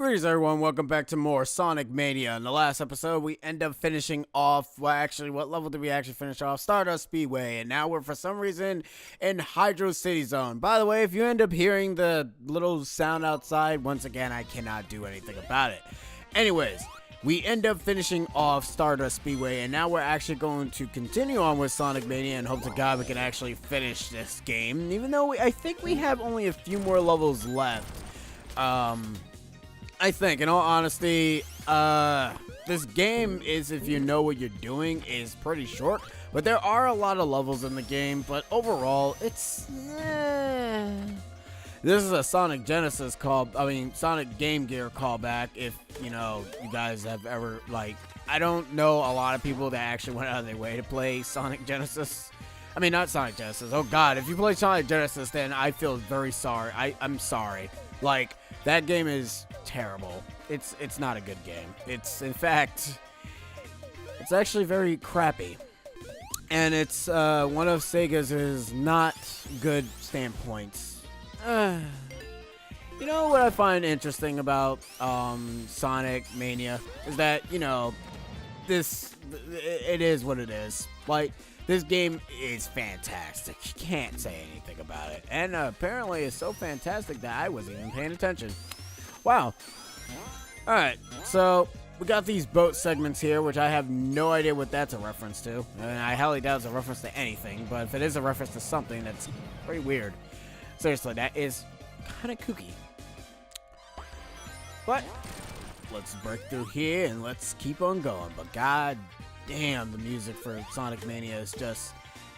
Greetings everyone, welcome back to more Sonic Mania. In the last episode, we end up finishing off, what level did we actually finish off? Stardust Speedway, and now we're for some reason in HydroCity Zone. By the way, if you end up hearing the little sound outside, once again, I cannot do anything about it. Anyways, we end up finishing off Stardust Speedway, and now we're actually going to continue on with Sonic Mania and hope to God we can actually finish this game, even though I think we have only a few more levels left. I think, in all honesty, this game is, if you know what you're doing, is pretty short. But there are a lot of levels in the game, but overall, it's... This is a Sonic Genesis Sonic Game Gear callback, if, you know, you guys have ever, I don't know a lot of people that actually went out of their way to play Sonic Genesis. I mean, not Sonic Genesis. Oh, God, if you play Sonic Genesis, then I feel very sorry. I'm sorry. That game is terrible. It's not a good game. In fact, it's actually very crappy. And it's one of Sega's not good standpoints. You know what I find interesting about Sonic Mania is that, you know, it is what it is. This game is fantastic. You can't say anything about it. And apparently it's so fantastic that I wasn't even paying attention. Wow. Alright, so we got these boat segments here, which I have no idea what that's a reference to. And I highly doubt it's a reference to anything, but if it is a reference to something, that's pretty weird. Seriously, that is kind of kooky. But let's break through here and let's keep on going. But god damn, the music for Sonic Mania is just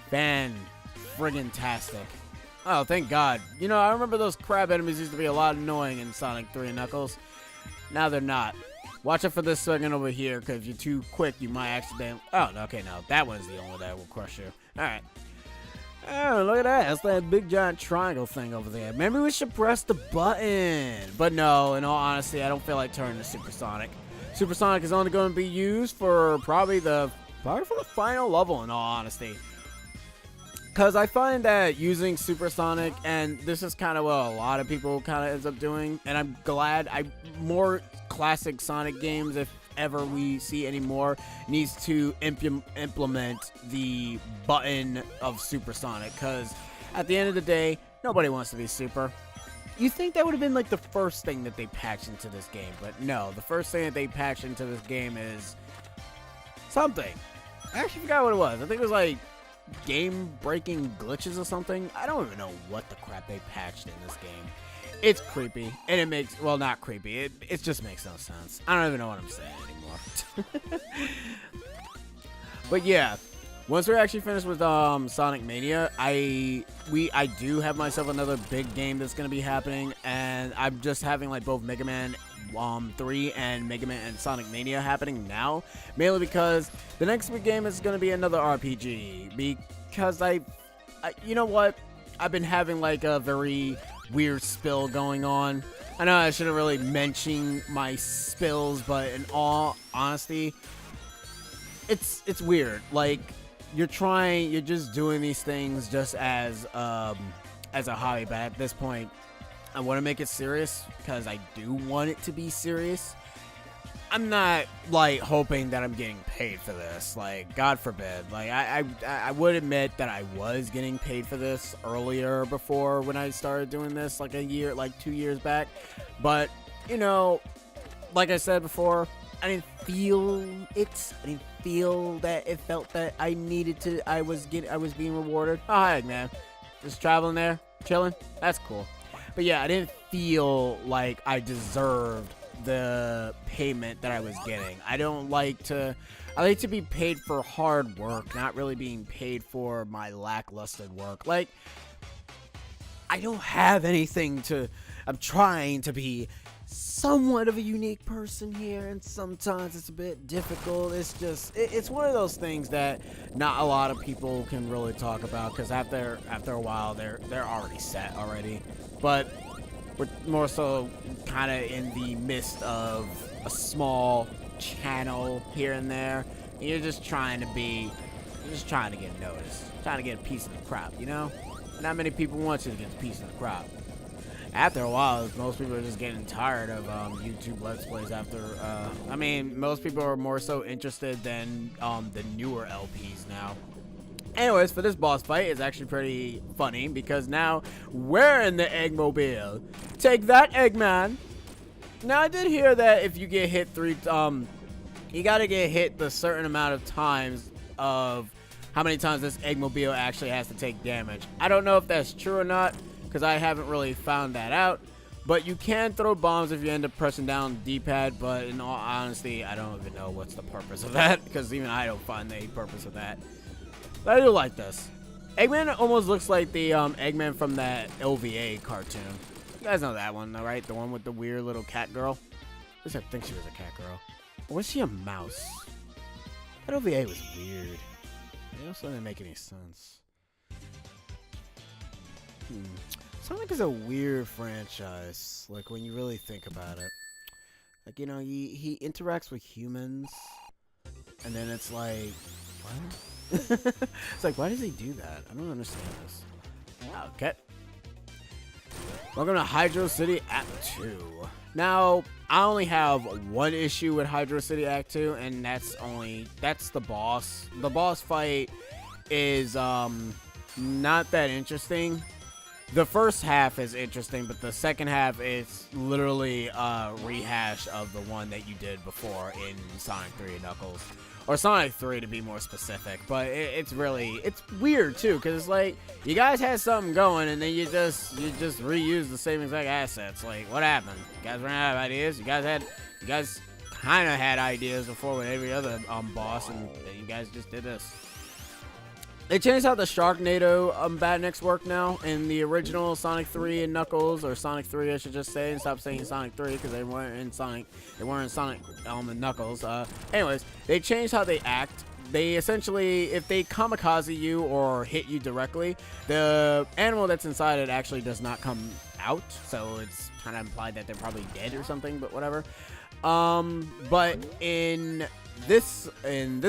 fan-friggin-tastic. Oh, thank God. You know, I remember those crab enemies used to be a lot annoying in Sonic 3 and Knuckles. Now they're not. Watch out for this segment over here, because if you're too quick, you might accidentally... Oh, okay, no. That one's the only one that will crush you. Alright. Oh, look at that. That's that big giant triangle thing over there. Maybe we should press the button. But no, in all honesty, I don't feel like turning to Supersonic. Supersonic is only going to be used for probably for the final level, in all honesty. Because I find that using Supersonic, and this is kind of what a lot of people kind of ends up doing, and I'm glad, more classic Sonic games, if ever we see any more, needs to implement the button of Supersonic. Because at the end of the day, nobody wants to be Super. You think that would have been like the first thing that they patched into this game, but no, the first thing that they patched into this game is something. I actually forgot what it was. I think it was like game-breaking glitches or something. I don't even know what the crap they patched in this game. It's creepy, and it makes, well, not creepy. It just makes no sense. I don't even know what I'm saying anymore. But yeah. Once we're actually finished with Sonic Mania, I do have myself another big game that's going to be happening, and I'm just having like both Mega Man 3 and Mega Man and Sonic Mania happening now, mainly because the next big game is going to be another RPG, because you know what, I've been having like a very weird spill going on. I know I shouldn't really mention my spills, but in all honesty, it's weird. Like, you're just doing these things just as a hobby, but at this point, I want to make it serious, because I do want it to be serious. I'm not, hoping that I'm getting paid for this, God forbid. I would admit that I was getting paid for this earlier before when I started doing this, 2 years back, but, you know, like I said before, I didn't feel it. I didn't feel that it felt that I needed to. I was being rewarded. Oh, hi, man. Just traveling there, chilling. That's cool. But yeah, I didn't feel like I deserved the payment that I was getting. I like to be paid for hard work, not really being paid for my lackluster work. I don't have anything to. I'm trying to be somewhat of a unique person here, and sometimes it's a bit difficult. It's one of those things that not a lot of people can really talk about, because after a while they're already set already. But we're more so kind of in the midst of a small channel here and there, and you're just trying to get noticed, trying to get a piece of the crop, you know? Not many people want you to get a piece of the crop. After a while, most people are just getting tired of YouTube Let's Plays after, I mean, most people are more so interested than the newer LPs now. Anyways, for this boss fight, it's actually pretty funny because now we're in the Eggmobile. Take that, Eggman! Now, I did hear that if you get hit you gotta get hit the certain amount of times of how many times this Eggmobile actually has to take damage. I don't know if that's true or not, because I haven't really found that out. But you can throw bombs if you end up pressing down the D-pad, but in all honesty, I don't even know what's the purpose of that, because even I don't find the purpose of that. But I do like this. Eggman almost looks like the Eggman from that OVA cartoon. You guys know that one, though, right? The one with the weird little cat girl. At least I think she was a cat girl. Or was she a mouse? That OVA was weird. It also didn't make any sense. Sonic is a weird franchise, like, when you really think about it. Like, you know, he interacts with humans, and then it's like, what? It's like, why does he do that? I don't understand this. Okay. Welcome to HydroCity Act 2. Now, I only have one issue with HydroCity Act 2, and that's the boss. The boss fight is, not that interesting. The first half is interesting, but the second half is literally a rehash of the one that you did before in Sonic 3 and Knuckles. Or Sonic 3 to be more specific. But it's weird too, because it's like, you guys had something going and then you just reuse the same exact assets. Like, what happened? You guys ran out of ideas? You guys kind of had ideas before with every other boss, and you guys just did this. They changed how the Sharknado Batniks work now. In the original Sonic 3 and Knuckles, or Sonic 3 I should just say, and stop saying Sonic 3 because they weren't in Sonic and Knuckles. Anyways, they changed how they act. They essentially, if they kamikaze you or hit you directly, the animal that's inside it actually does not come out, so it's kind of implied that they're probably dead or something, but whatever. But in this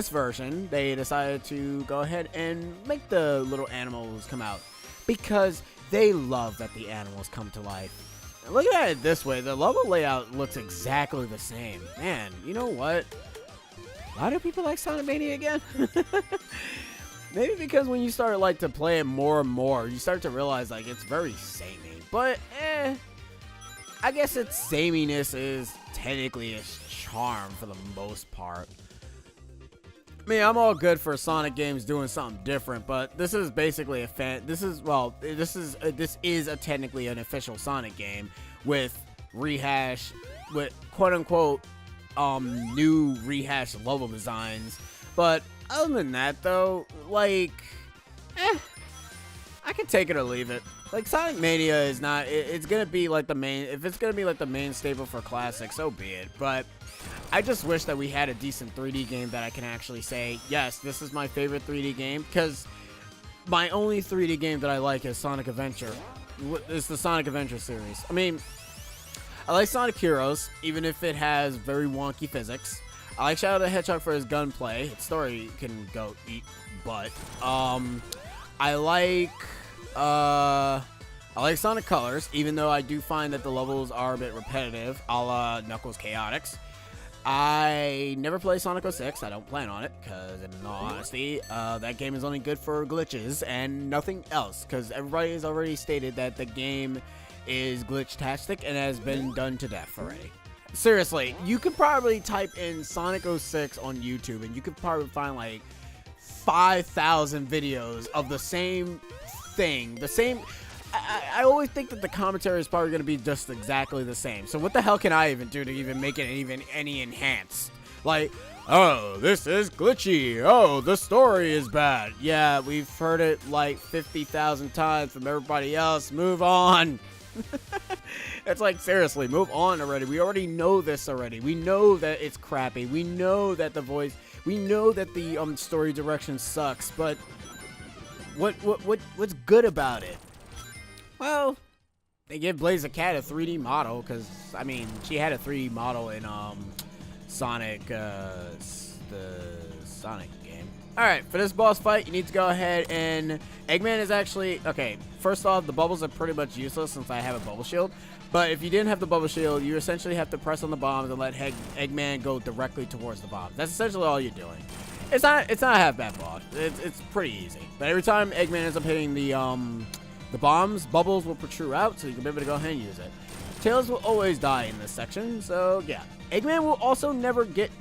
version, they decided to go ahead and make the little animals come out because they love that the animals come to life. And look at it this way, the level layout looks exactly the same. Man, you know what? Why do people like Sonic Mania again? Maybe because when you start to play it more and more, you start to realize like it's very samey. But I guess its sameness is technically its charm for the most part. I mean, I'm all good for Sonic games doing something different, but this is basically this is technically an official Sonic game with quote unquote new rehash level designs. But other than that though, like, I can take it or leave it. Like, Sonic Mania is not, it's gonna be like the main, if it's gonna be like the main staple for classic, so be it. But I just wish that we had a decent 3D game that I can actually say, yes, this is my favorite 3D game, because my only 3D game that I like is Sonic Adventure. It's the Sonic Adventure series. I mean, I like Sonic Heroes, even if it has very wonky physics. I like Shadow the Hedgehog for his gunplay. Its story can go eat butt. I like Sonic Colors, even though I do find that the levels are a bit repetitive, a la Knuckles Chaotix. I never play Sonic 06. I don't plan on it, because in all honesty, that game is only good for glitches and nothing else, because everybody has already stated that the game is glitch-tastic and has been done to death already. Seriously, you could probably type in Sonic 06 on YouTube, and you could probably find like 5,000 videos of the same thing. I always think that the commentary is probably going to be just exactly the same. So what the hell can I even do to even make it even any enhanced? Like, oh, this is glitchy. Oh, the story is bad. Yeah, we've heard it like 50,000 times from everybody else. Move on. It's like, seriously, move on already. We already know this already. We know that it's crappy. We know that the voice, we know that the story direction sucks, but what's good about it? Well, they give Blaze Cat a 3D model, because, I mean, she had a 3D model in Sonic, the Sonic game. Alright, for this boss fight, you need to go ahead and... Eggman is actually... Okay, first off, the bubbles are pretty much useless since I have a bubble shield. But if you didn't have the bubble shield, you essentially have to press on the bombs and let Eggman go directly towards the bombs. That's essentially all you're doing. It's not a half bad boss. It's pretty easy. But every time Eggman ends up hitting the bombs, bubbles will protrude out, so you can be able to go ahead and use it. Tails will always die in this section, so yeah. Eggman will also never get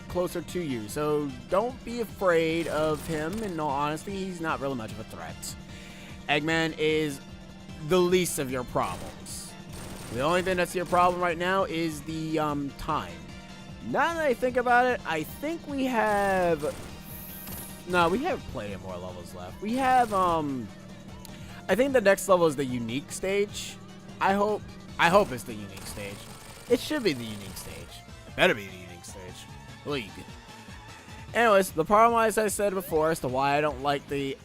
closer to you, so don't be afraid of him. In all honesty, he's not really much of a threat. Eggman is the least of your problems. The only thing that's your problem right now is the time. Now that I think about it, I think we have... No, we have plenty of more levels left. We have, I think the next level is the unique stage. I hope it's the unique stage. It should be the unique stage. It better be the unique stage. League. Anyways, the problem, as I said before, as to why I don't like the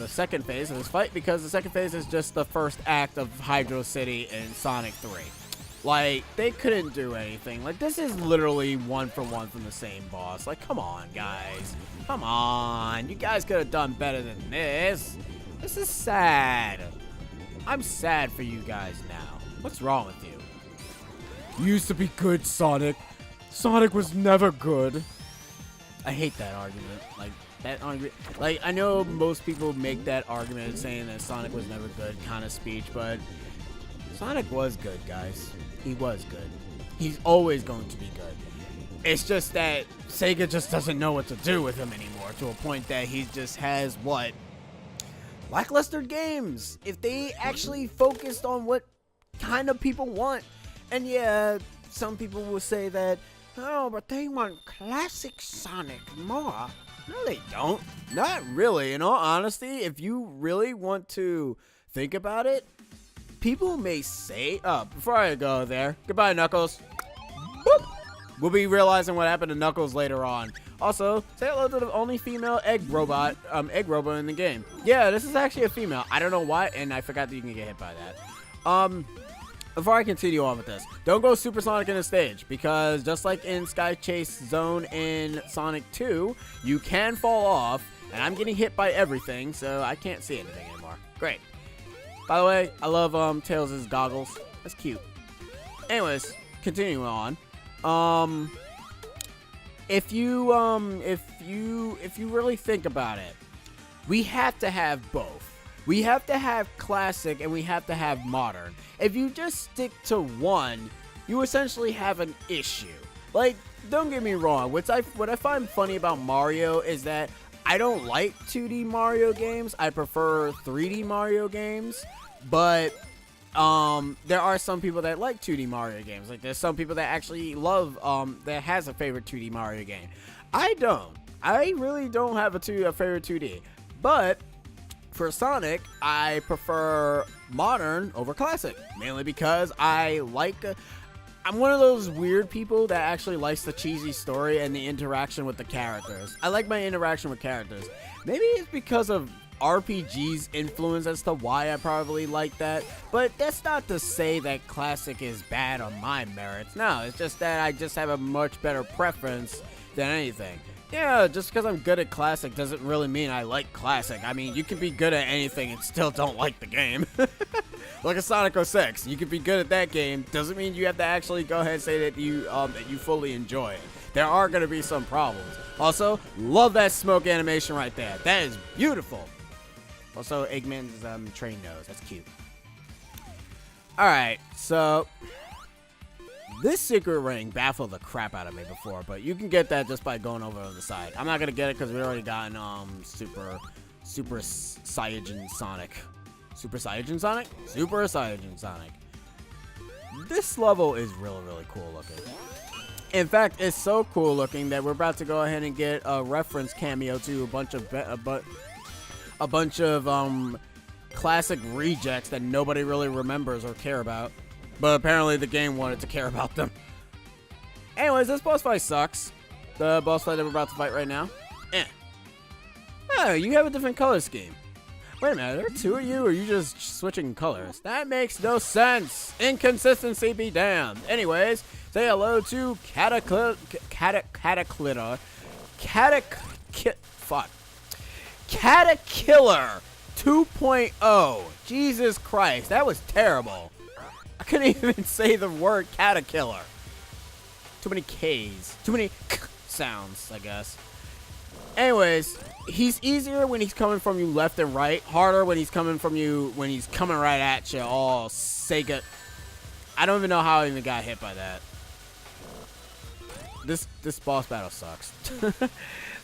second phase of this fight, because the second phase is just the first act of HydroCity in Sonic 3. Like, they couldn't do anything. Like, this is literally one for one from the same boss. Like, come on, guys. Come on. You guys could have done better than this. This is sad. I'm sad for you guys now. What's wrong with you? You used to be good, Sonic. Sonic was never good. I hate that argument. Like, that argument. Like, I know most people make that argument saying that Sonic was never good kind of speech, but Sonic was good, guys. He was good. He's always going to be good. It's just that Sega just doesn't know what to do with him anymore, to a point that he just has, what? Lackluster games. If they actually focused on what kind of people want. And yeah, some people will say that, oh, but they want classic Sonic more. No, they don't. Not really. In all honesty, if you really want to think about it, people may say, before I go there, goodbye, Knuckles. Boop. We'll be realizing what happened to Knuckles later on. Also, say hello to the only female egg robot in the game. Yeah, this is actually a female. I don't know why, and I forgot that you can get hit by that. Before I continue on with this, don't go Supersonic in the stage, because just like in Sky Chase Zone in Sonic 2, you can fall off, and I'm getting hit by everything, so I can't see anything anymore. Great. By the way, I love Tails' goggles. That's cute. Anyways, continuing on. If you really think about it, we have to have both. We have to have classic and we have to have modern. If you just stick to one, you essentially have an issue. Like, don't get me wrong. What I find funny about Mario is that I don't like 2D Mario games. I prefer 3D Mario games. But there are some people that like 2D Mario games. Like, there's some people that actually love that has a favorite 2D Mario game. I don't. I really don't have a favorite 2D. But for Sonic, I prefer modern over classic, mainly because I'm one of those weird people that actually likes the cheesy story and the interaction with the characters. I like my interaction with characters. Maybe it's because of RPG's influence as to why I probably like that, but that's not to say that classic is bad on my merits. No, it's just that I just have a much better preference than anything. Yeah, just because I'm good at classic doesn't really mean I like classic. I mean, you can be good at anything and still don't like the game. Like a Sonic 06, you can be good at that game. Doesn't mean you have to actually go ahead and say that you fully enjoy it. There are going to be some problems. Also, love that smoke animation right there. That is beautiful. Also, Eggman's train nose. That's cute. Alright, so this secret ring baffled the crap out of me before, but you can get that just by going over on the side. I'm not going to get it because we already gotten Super Saiyajin Sonic. Super Saiyajin Sonic? Super Saiyajin Sonic. This level is really, really cool looking. In fact, it's so cool looking that we're about to go ahead and get a reference cameo to a bunch of classic rejects that nobody really remembers or care about. But apparently the game wanted to care about them. Anyways, this boss fight sucks. The boss fight that we're about to fight right now. Oh, you have a different color scheme. Wait a minute, are there two of you, or are you just switching colors? That makes no sense. Inconsistency be damned. Anyways, say hello to Cataclysm. Fuck. Caterkiller 2.0. Jesus Christ, that was terrible. I couldn't even say the word caterkiller. Too many K's. Too many sounds, I guess. Anyways, he's easier when he's coming from you left and right. Harder when he's coming from you, when he's coming right at you. Oh, Sega. I don't even know how I even got hit by that. This boss battle sucks.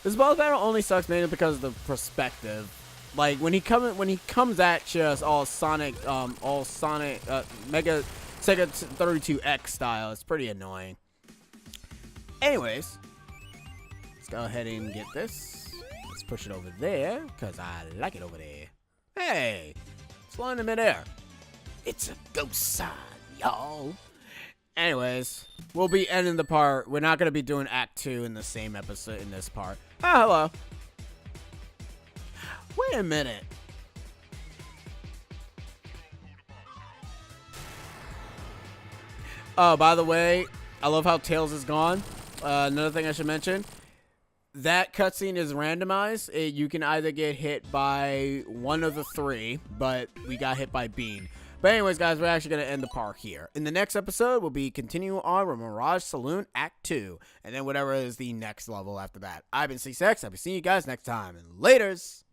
This boss battle only sucks mainly because of the perspective. Like when he comes at you all Sonic Mega Sega 32X style, it's pretty annoying. Anyways, let's go ahead and get this. Let's push it over there because I like it over there. Hey, it's flying in midair. It's a ghost sign, y'all. Anyways, we'll be ending the part. We're not going to be doing Act 2 in the same episode in this part. Oh, hello. Wait a minute. Oh, by the way, I love how Tails is gone. Another thing I should mention. That cutscene is randomized. You can either get hit by one of the three, but we got hit by Bean. But anyways, guys, we're actually going to end the part here. In the next episode, we'll be continuing on with Mirage Saloon Act 2. And then whatever is the next level after that. I've been C6. I'll be seeing you guys next time. And laters!